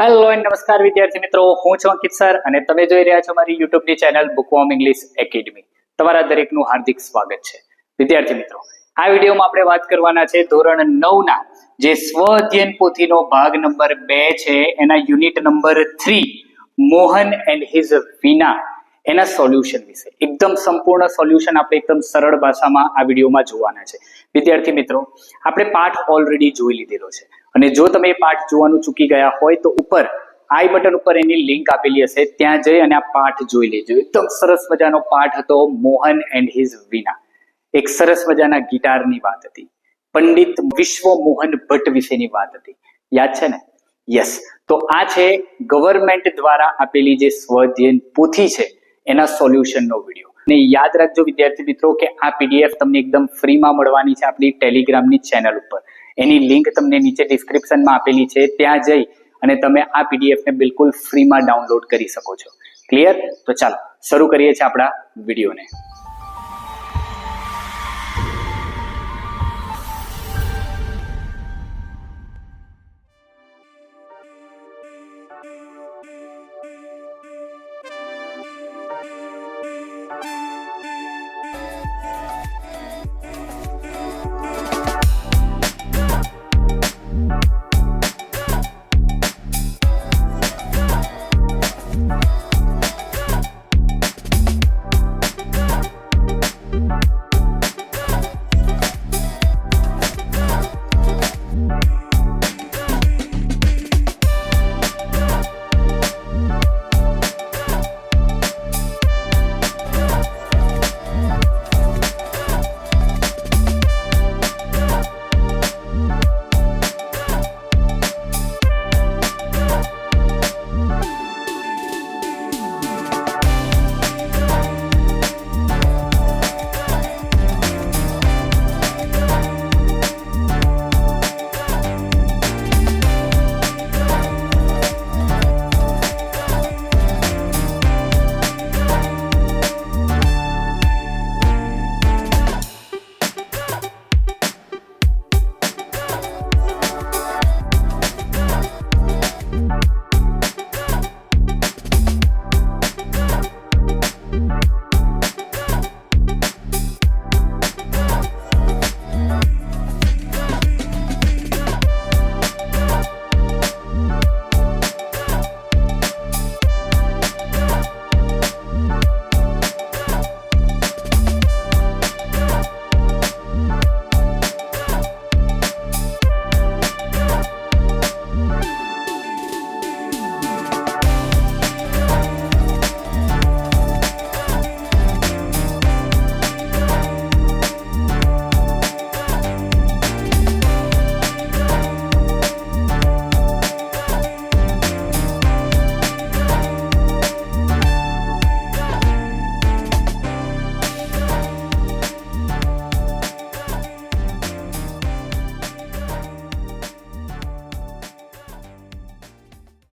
Hello and નમસ્કાર વિદ્યાર્થી મિત્રો, હું છું અંકિત સર અને તમે જોઈ રહ્યા છો મારી યુટ્યુબની ચેનલ બુકવોર્મ ઇંગ્લિશ એકેડમી. તમારા દરેકનું હાર્દિક સ્વાગત છે. વિદ્યાર્થી મિત્રો, આ વિડીયોમાં આપણે વાત કરવાના છે ધોરણ 9 ના જે સ્વ અધ્યયન પોથીનો ભાગ નંબર 2 છે, એના unit number 3 Mohan and his veena એના સોલ્યુશન વિશે. એકદમ સંપૂર્ણ સોલ્યુશન આપણે એકદમ સરળ ભાષામાં આ વિડીયોમાં જોવાના છે. વિદ્યાર્થી મિત્રો, આપણે પાઠ ઓલરેડી જોઈ લીધેલો છે અને જો તમે એ પાઠ જોવાનું ચૂકી ગયા હોય તો ઉપર આઈ બટન ઉપર એની લિંક આપેલી હશે, ત્યાં જઈ અને આ પાઠ જોઈ લેજો. એકદમ સરસ મજાનો પાઠ હતો, મોહન એન્ડ હિઝ વીના. એક સરસ મજાના ગિટારની વાત હતી, પંડિત વિશ્વ મોહન ભટ્ટ વિશેની વાત હતી. યાદ છે ને? યસ. તો આ છે ગવર્મેન્ટ દ્વારા આપેલી જે સ્વઅધ્યયન પોથી છે એના સોલ્યુશનનો વિડીયો. અને યાદ રાખજો વિદ્યાર્થી મિત્રો કે આ પીડીએફ તમને એકદમ ફ્રીમાં મળવાની છે આપણી ટેલિગ્રામની ચેનલ ઉપર. એની લિંક તમને નીચે ડિસ્ક્રિપ્શનમાં આપેલી છે, ત્યાં જઈ અને તમે આ પીડીએફને બિલકુલ ફ્રીમાં ડાઉનલોડ કરી શકો છો. ક્લિયર? તો ચાલો શરૂ કરીએ છીએ આપણા વિડીયોને.